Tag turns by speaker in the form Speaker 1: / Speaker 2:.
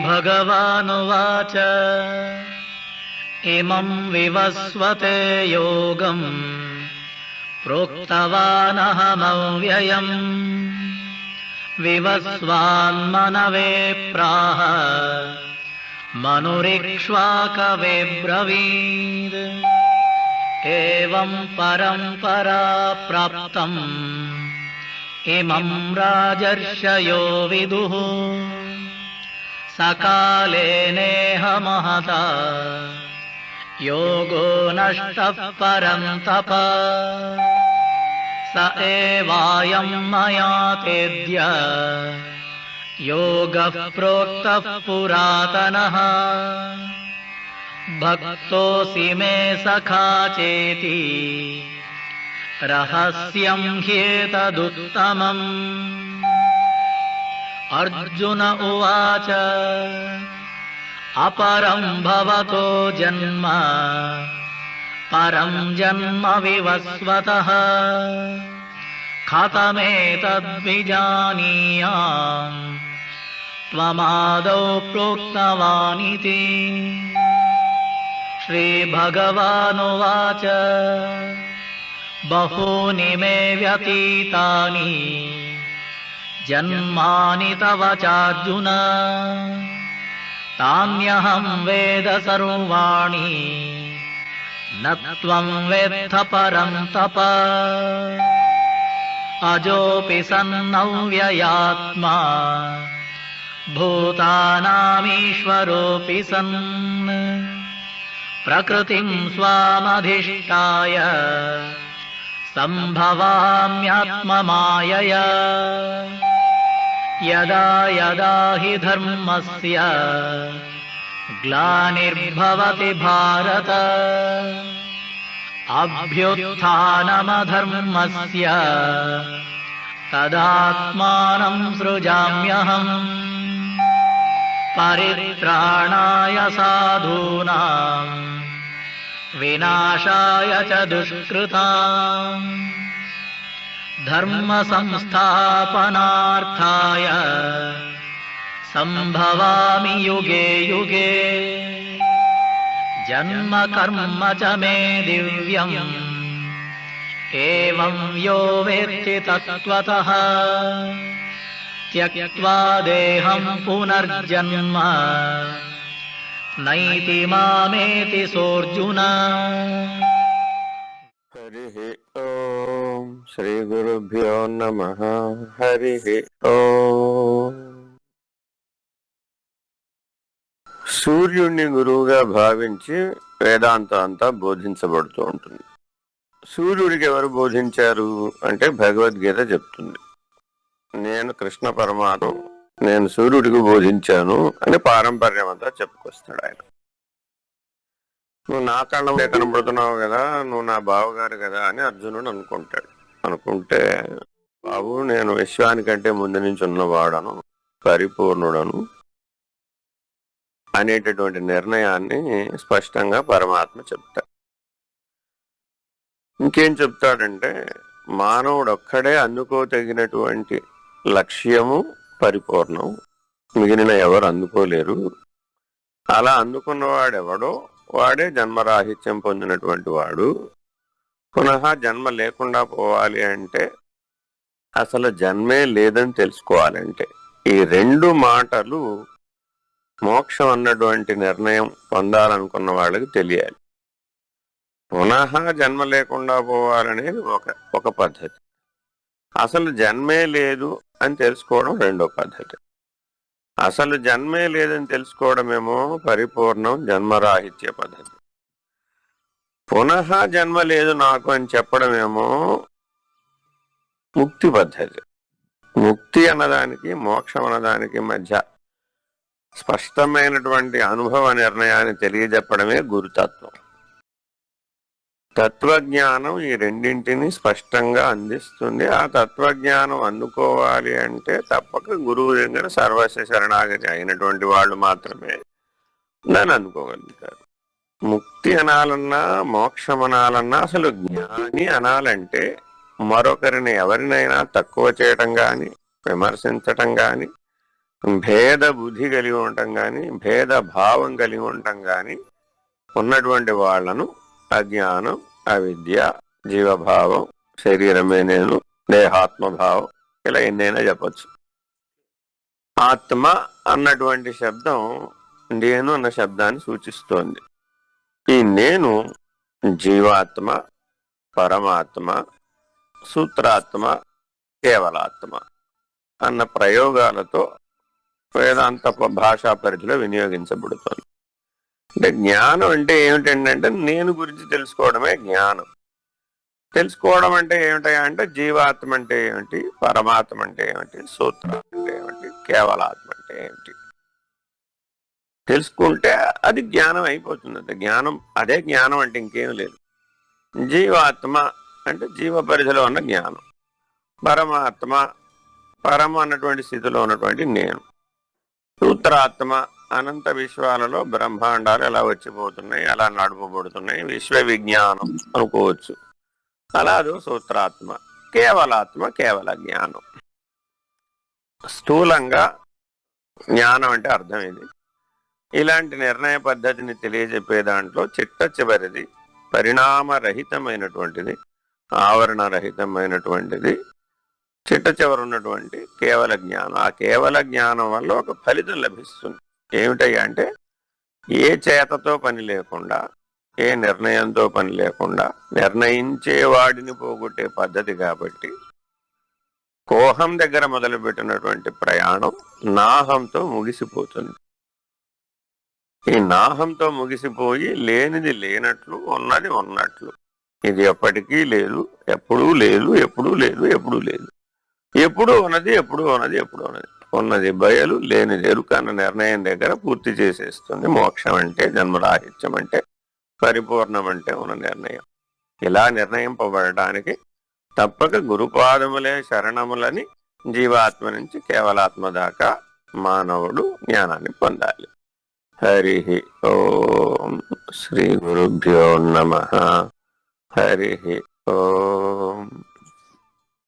Speaker 1: श्रीभगवानुवाच इमं विवस्वते योगं प्रोक्तवानहमव्ययम् विवस्वान्मनवे प्राह मनुरिक्ष्वाकवे ब्रवीत् एवं परम्परा प्राप्तम् इमं राजर्षयो विदुः सकाले नेह महता योगो नष्टः परन्तप स एवायं मया तेद्य योगः प्रोक्तः पुरातनः भक्तोऽसि मे सखा चेति रहस्यं ह्येतदुत्तमम्। अर्जुन उवाच अपरं भवतो जन्म परं जन्म विवस्वतः कथमेतद्विजानीयाम् त्वमादौ प्रोक्तवानिति। श्रीभगवानुवाच बहूनि मे व्यतीतानि जन्मानि तव चार्जुन तान्यहं वेद सर्वाणि न त्वं वेत्थ परन्तप। अजोऽपि सन्नव्ययात्मा भूतानामीश्वरोऽपि सन् प्रकृतिं स्वामधिष्ठाय सम्भवाम्यात्ममायया। यदा यदा हि धर्मस्य ग्लानिर्भवति भारत अभ्युत्थानमधर्मस्य तदात्मानं सृजाम्यहम्। परित्राणाय साधूनां विनाशाय च दुष्कृताम् धर्म संस्थापनार्थाय संभवामि युगे युगे। जन्म कर्म च मे दिव्यम् एवं यो वेत्ति तत्त्वतः त्यक्त्वा देहं पुनर्जन्म नैति मामेति सोऽर्जुन।
Speaker 2: हरिः ओम श्री गुरुभ्यो नमः। हरिः ओम। సూర్యుడిని గురువుగా భావించి వేదాంతం అంతా బోధించబడుతూ ఉంటుంది. సూర్యుడికి ఎవరు బోధించారు అంటే భగవద్గీత చెప్తుంది. నేను కృష్ణ పరమాత్మ, నేను సూర్యుడికి బోధించాను అని పారంపర్యం అంతా చెప్పుకొస్తాడు ఆయన. నువ్వు నా కళ్ళ కనబడుతున్నావు కదా, నువ్వు నా బావగారు కదా అని అర్జునుడు అనుకుంటే బాబు నేను విశ్వానికంటే ముందు నుంచి ఉన్నవాడను, పరిపూర్ణుడను అనేటటువంటి నిర్ణయాన్ని స్పష్టంగా పరమాత్మ చెప్తాడు. ఇంకేం చెప్తాడంటే మానవుడు ఒక్కడే అందుకోదగినటువంటి లక్ష్యము పరిపూర్ణం, మిగిలిన ఎవరు అందుకోలేరు. అలా అందుకున్నవాడెవడో వాడే జన్మరాహిత్యం పొందినటువంటి వాడు. పునః జన్మ లేకుండా పోవాలి అంటే అసలు జన్మే లేదని తెలుసుకోవాలంటే ఈ రెండు మాటలు మోక్షం అన్నటువంటి నిర్ణయం పొందాలనుకున్న వాళ్ళకి తెలియాలి. పునః జన్మ లేకుండా పోవాలనేది ఒక పద్ధతి, అసలు జన్మే లేదు అని తెలుసుకోవడం రెండో పద్ధతి. అసలు జన్మే లేదని తెలుసుకోవడమేమో పరిపూర్ణం జన్మరాహిత్య పద్ధతి. పునః జన్మ లేదు నాకు అని చెప్పడమేమో ముక్తి పద్ధతి. ముక్తి అన్నదానికి మోక్షం అన్నదానికి మధ్య స్పష్టమైనటువంటి అనుభవ నిర్ణయాన్ని తెలియజెప్పడమే గురుతత్వం. తత్వజ్ఞానం ఈ రెండింటిని స్పష్టంగా అందిస్తుంది. ఆ తత్వజ్ఞానం అందుకోవాలి అంటే తప్పక గురువు దగ్గర సర్వస్వ శరణాగతి అయినటువంటి వాళ్ళు మాత్రమే దాన్ని అందుకోగలుగుతారు. ముక్తి అనాలన్నా మోక్షం అనాలన్నా అసలు జ్ఞాని అనాలంటే మరొకరిని ఎవరినైనా తక్కువ చేయటం కానీ, విమర్శించటం కానీ, భేద బుద్ధి కలిగి ఉండటం కానీ భేద భావం కలిగి ఉండటం కానీ ఉన్నటువంటి వాళ్లను అజ్ఞానం, అవిద్య, జీవభావం, శరీరమే నేను, దేహాత్మభావం, ఇలా ఎన్నైనా చెప్పచ్చు. ఆత్మ అన్నటువంటి శబ్దం నేను అన్న శబ్దాన్ని సూచిస్తోంది. ఈ నేను జీవాత్మ, పరమాత్మ, సూత్రాత్మ, కేవలాత్మ అన్న ప్రయోగాలతో వేదాంత భాషా పరిధిలో వినియోగించబడుతోంది. అంటే జ్ఞానం అంటే ఏమిటంటే నేను గురించి తెలుసుకోవడమే జ్ఞానం. తెలుసుకోవడం అంటే ఏమిటా అంటే జీవాత్మ అంటే ఏమిటి, పరమాత్మ అంటే ఏమిటి, సూత్రం అంటే ఏమిటి, కేవలాత్మ అంటే ఏమిటి తెలుసుకుంటే అది జ్ఞానం అయిపోతుంది. జ్ఞానం అదే జ్ఞానం అంటే ఇంకేం లేదు. జీవాత్మ అంటే జీవ పరిధిలో ఉన్న జ్ఞానం, పరమాత్మ పరమ అన్నటువంటి స్థితిలో ఉన్నటువంటి నేను, సూత్రాత్మ అనంత విశ్వాలలో బ్రహ్మాండాలు ఎలా వచ్చిపోతున్నాయి, ఎలా నడుపబడుతున్నాయి, విశ్వ విజ్ఞానం అనుకోవచ్చు. అలా అదో సూత్రాత్మ. కేవలాత్మ కేవల జ్ఞానం. స్థూలంగా జ్ఞానం అంటే అర్థం ఇది. ఇలాంటి నిర్ణయ పద్ధతిని తెలియజెప్పే దాంట్లో చిట్ట చివరిది పరిణామరహితమైనటువంటిది, ఆవరణరహితమైనటువంటిది, చిట్ట చివరి ఉన్నటువంటి కేవల జ్ఞానం. ఆ కేవల జ్ఞానం వల్ల ఒక ఫలితం లభిస్తుంది. ఏమిటయ్యా అంటే ఏ చేతతో పని లేకుండా, ఏ నిర్ణయంతో పని లేకుండా నిర్ణయించే వాడిని పోగొట్టే పద్ధతి కాబట్టి కోహం దగ్గర మొదలుపెట్టినటువంటి ప్రయాణం నాహంతో ముగిసిపోతుంది. ఈ నాహంతో ముగిసిపోయి లేనిది లేనట్లు, ఉన్నది ఉన్నట్లు, ఇది ఎప్పటికీ లేదు, ఎప్పుడూ లేదు, ఎప్పుడూ లేదు, ఎప్పుడూ లేదు, ఎప్పుడు ఉన్నది, ఎప్పుడు ఉన్నది, ఎప్పుడు ఉన్నది, ఉన్నది బయలు, లేనిది ఎరుక అన్న నిర్ణయం దగ్గర పూర్తి చేసేస్తుంది. మోక్షం అంటే, జన్మరాహిత్యం అంటే, పరిపూర్ణం అంటే ఉన్న నిర్ణయం. ఇలా నిర్ణయింపబడటానికి తప్పక గురుపాదములే శరణములని జీవాత్మ నుంచి కేవలాత్మ దాకా మానవుడు జ్ఞానాన్ని పొందాలి. హరి ఓం. శ్రీ గురుభ్యో నమః. హరి ఓం.